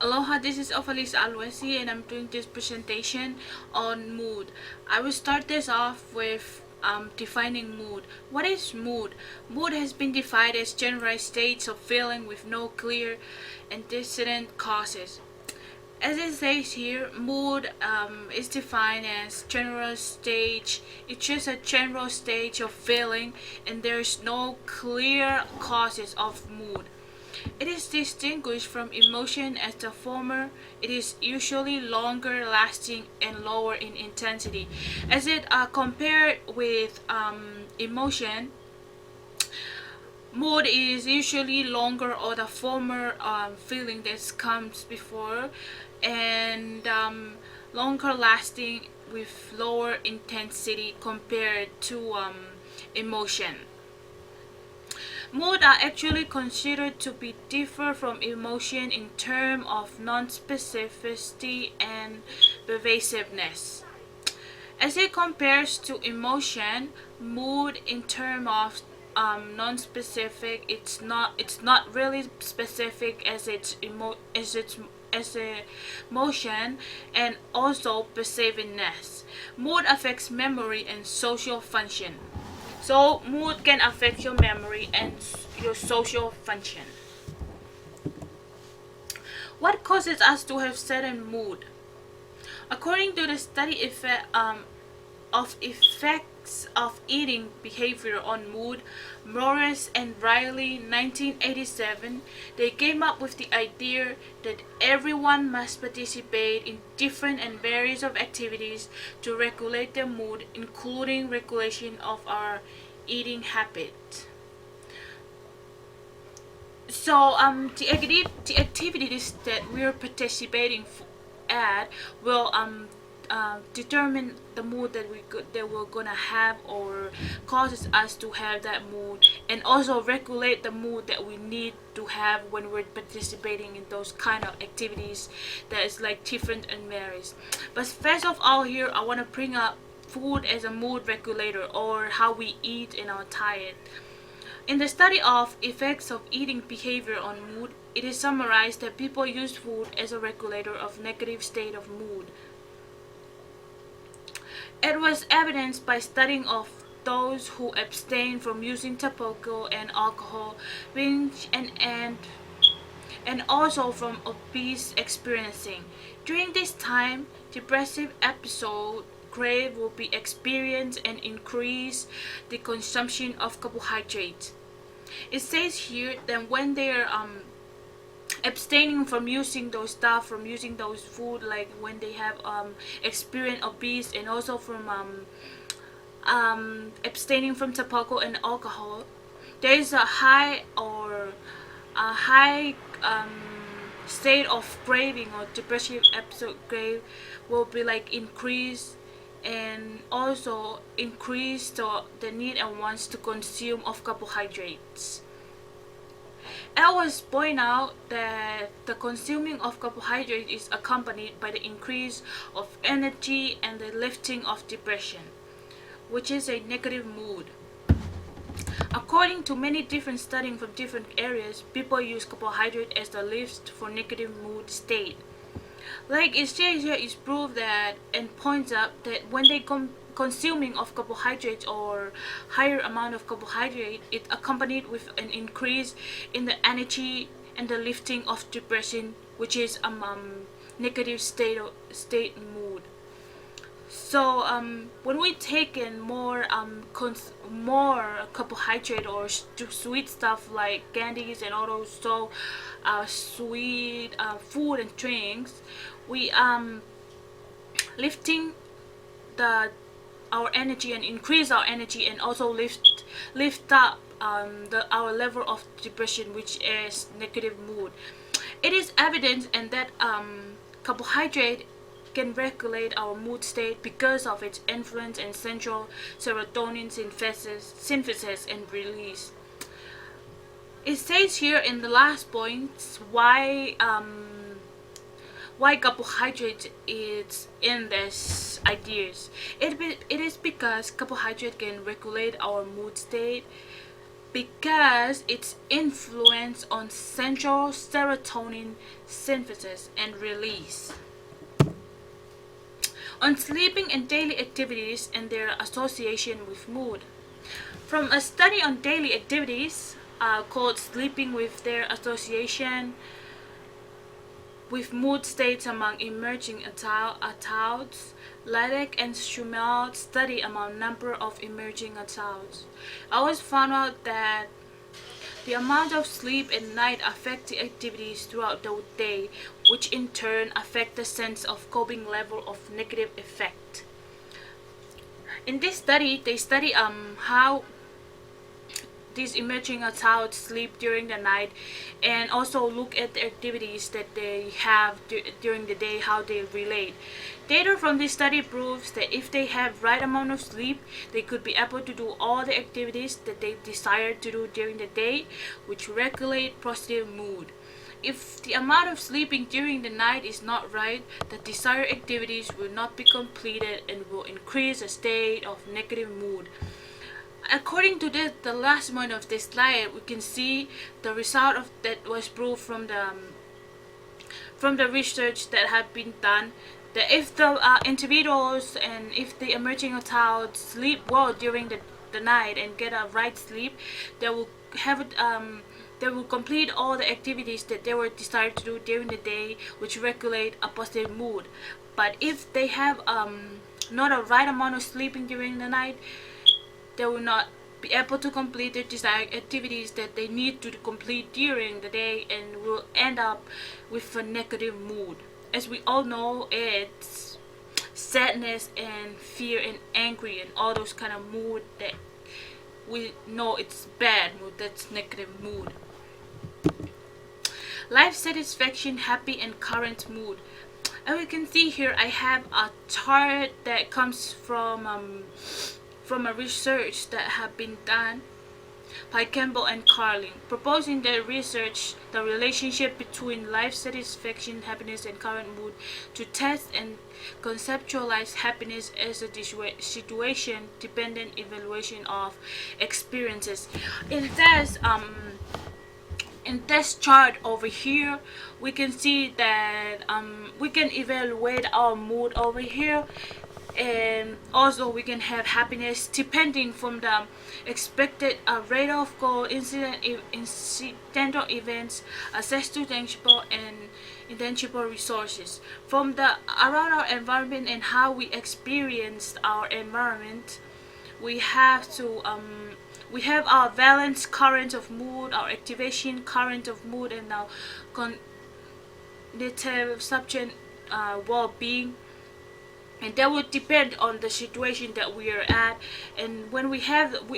Aloha, this is Liza and I'm doing this presentation on mood. I will start this off with defining mood. What is mood? Mood has been defined as generalized states of feeling with no clear antecedent causes. As it says here, mood is defined as general stage. It's just a general stage of feeling, and there's no clear causes of mood. It is distinguished from emotion as the former. It is usually longer lasting and lower in intensity. As it compared with emotion, mood is usually longer or the former feeling that comes before, and longer lasting with lower intensity compared to emotion. Mood are actually considered to be differ from emotion in terms of non-specificity and pervasiveness. As it compares to emotion, mood in terms of non-specific, it's not really specific as as a emotion, and also pervasiveness. Mood affects memory and social function. So mood can affect your memory and your social function. What causes us to have certain mood? According to the study of effects of eating behavior on mood, Morris and Riley 1987, they came up with the idea that everyone must participate in different and various of activities to regulate their mood, including regulation of our eating habit. So the activities that we're participating at will determine the mood that we're gonna have, or causes us to have that mood, and also regulate the mood that we need to have when we're participating in those kind of activities that is like different and varies. But first of all, here I want to bring up food as a mood regulator, or how we eat in our diet. In the study of effects of eating behavior on mood, it is summarized that people use food as a regulator of negative state of mood. It was evidenced by studying of those who abstain from using tobacco and alcohol, binge and also from obese experiencing. During this time, depressive episode crave will be experienced and increase the consumption of carbohydrates. It says here that when they're abstaining from using those stuff, from using those food, like when they have experienced obese, and also from abstaining from tobacco and alcohol, there is a high state of craving, or depressive episode crave will be like increased, and also increase the need and wants to consume of carbohydrates. I was point out that the consuming of carbohydrate is accompanied by the increase of energy and the lifting of depression, which is a negative mood. According to many different studies from different areas, people use carbohydrate as the lift for negative mood state. Like it says here, is proof that and points out that when they consuming of carbohydrates or higher amount of carbohydrate, it accompanied with an increase in the energy and the lifting of depression, which is negative state mood. So when we take in more carbohydrate or sweet stuff like candies and all those sweet food and drinks, we lifting the our energy and increase our energy, and also lift up our level of depression, which is negative mood. It is evident and that carbohydrate can regulate our mood state because of its influence in central serotonin synthesis and release. It says here in the last point why carbohydrate is in this ideas. It is because carbohydrate can regulate our mood state because its influence on central serotonin synthesis and release, on sleeping and daily activities and their association with mood. From a study on daily activities called Sleeping with Their Association with Mood States Among Emerging Adults, Lilac and Schumel study among number of emerging adults. I was found out that the amount of sleep at night affects the activities throughout the day, which in turn affect the sense of coping level of negative effect. In this study, they study how these emerging adults sleep during the night, and also look at the activities that they have during the day, how they relate. Data from this study proves that if they have right amount of sleep, they could be able to do all the activities that they desire to do during the day, which regulate positive mood. If the amount of sleeping during the night is not right, the desired activities will not be completed and will increase a state of negative mood. According to the last one of this slide, we can see the result of that was proved from the research that had been done, that if the individuals and if the emerging adults sleep well during the night and get a right sleep, they will have it, they will complete all the activities that they were desired to do during the day, which regulate a positive mood. But if they have not a right amount of sleeping during the night, they will not be able to complete their desired activities that they need to complete during the day, and will end up with a negative mood. As we all know, it's sadness and fear and angry and all those kind of mood that we know it's bad mood, that's negative mood. Life satisfaction, happy and current mood. As you can see here, I have a chart that comes from a research that have been done by Campbell and Carling, proposing their research the relationship between life satisfaction, happiness, and current mood to test and conceptualize happiness as a situation-dependent evaluation of experiences. In this chart over here, we can see that we can evaluate our mood over here, and also we can have happiness depending from the expected rate of incidental events, access to tangible and intangible resources, from the around our environment and how we experience our environment. We have our valence current of mood, our activation current of mood, and our cognitive subject well-being, and that would depend on the situation that we are at. And when we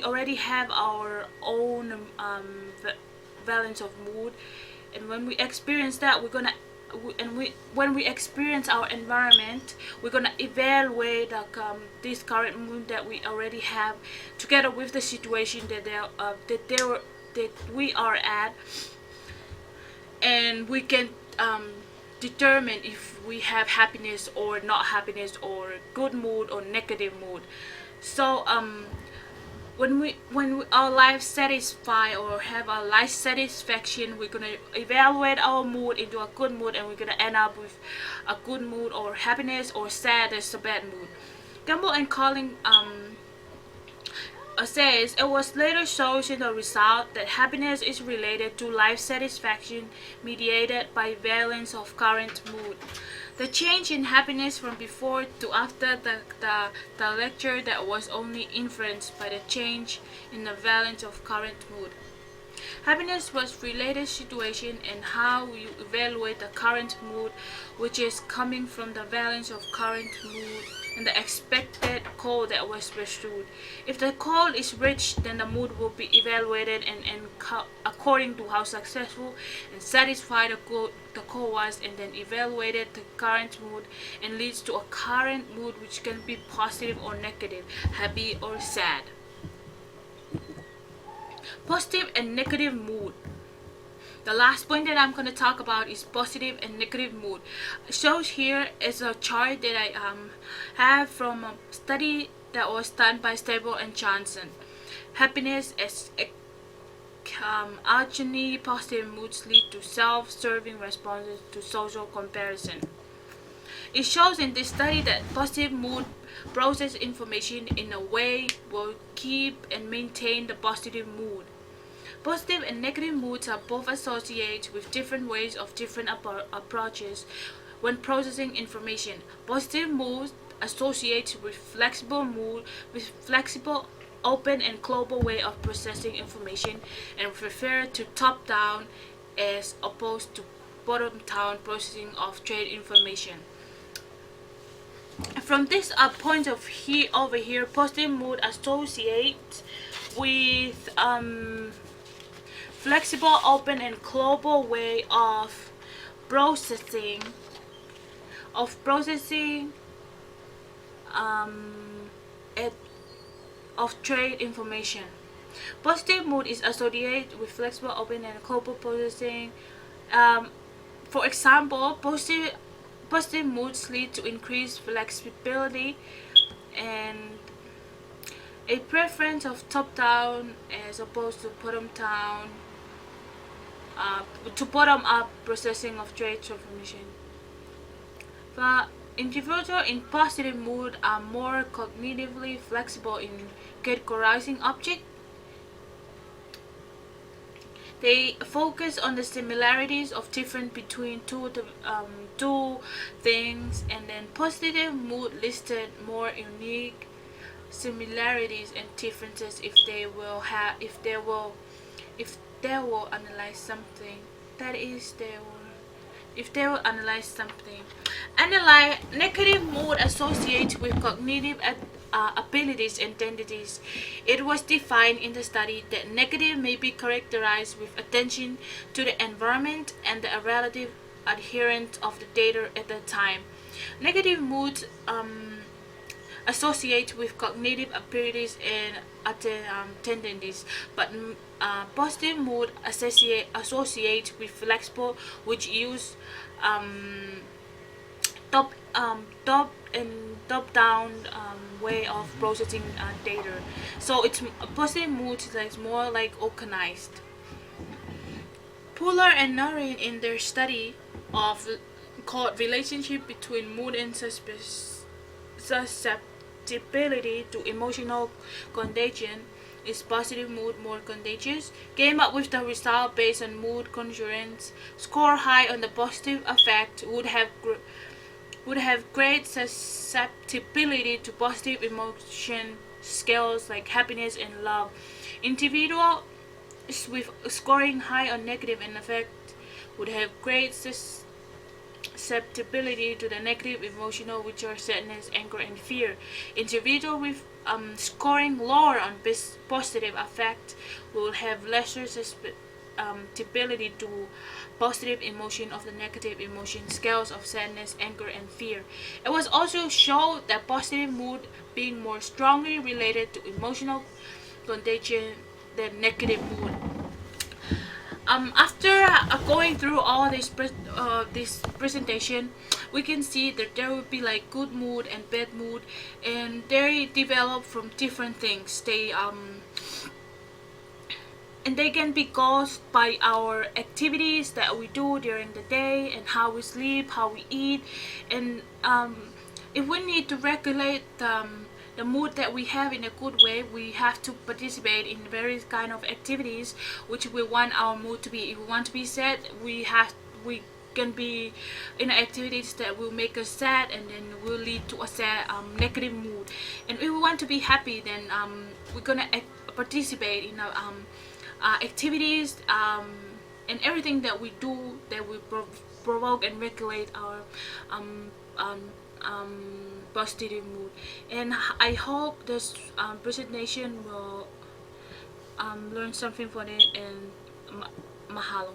already have our own balance of mood, and when we experience that, when we experience our environment, we're gonna evaluate this current mood that we already have together with the situation that we are at, and we can determine if we have happiness or not happiness, or good mood or negative mood. So when our life satisfy or have our life satisfaction, we're gonna evaluate our mood into a good mood, and we're gonna end up with a good mood or happiness, or sadness, a bad mood. Campbell and Colling says it was later shown in the result that happiness is related to life satisfaction mediated by valence of current mood. The change in happiness from before to after the lecture that was only influenced by the change in the valence of current mood. Happiness was related situation and how you evaluate the current mood, which is coming from the valence of current mood and the expected goal that was pursued. If the goal is reached, then the mood will be evaluated and according to how successful and satisfied the goal was, and then evaluated the current mood, and leads to a current mood which can be positive or negative, happy or sad. Positive and negative mood. The last point that I'm going to talk about is positive and negative mood. Shows here is a chart that I have from a study that was done by Stable and Johnson. Happiness as Actually, positive moods lead to self-serving responses to social comparison. It shows in this study that positive mood process information in a way will keep and maintain the positive mood. Positive and negative moods are both associated with different ways of different approaches when processing information. Positive moods associate with flexible, open, and global way of processing information, and refer to top-down as opposed to bottom-down processing of trade information. From this point of over here, positive mood associates with flexible, open, and global way of processing it, of trade information. Positive mood is associated with flexible, open, and global processing. For example, positive moods lead to increased flexibility and a preference of top-down as opposed to bottom-up processing of trade information. The individuals in positive mood are more cognitively flexible in categorizing objects. They focus on the similarities of difference between two things, and then positive mood listed more unique similarities and differences if they will analyze something. That is, if they will analyze something. Negative mood associates with cognitive abilities and tendencies. It was defined in the study that negative may be characterized with attention to the environment and the relative adherence of the data at the time. Negative moods associate with cognitive abilities and tendencies, but positive mood associate with flexible, which use top down way of processing data. So it's a positive mood is like more like organized. Puller and Noreen in their study of called relationship between mood and susceptibility to emotional contagion, is positive mood more contagious, came up with the result based on mood concurrence. Score high on the positive effect would have great susceptibility to positive emotion scales like happiness and love. Individuals with scoring high on negative effect would have great susceptibility to the negative emotional, which are sadness, anger, and fear. Individuals with scoring lower on positive effect will have lesser susceptibility to positive emotion of the negative emotion scales of sadness, anger, and fear. It was also shown that positive mood being more strongly related to emotional contagion than negative mood. After going through all this presentation, we can see that there will be like good mood and bad mood, and they develop from different things. They can be caused by our activities that we do during the day, and how we sleep, how we eat, and if we need to regulate the mood that we have in a good way, we have to participate in various kind of activities which we want our mood to be. If we want to be sad, we can be in activities that will make us sad, and then will lead to a sad negative mood. And if we want to be happy, then we're gonna participate in activities and everything that we do that will provoke and regulate our positive mood. And I hope this presentation will learn something from it, and mahalo.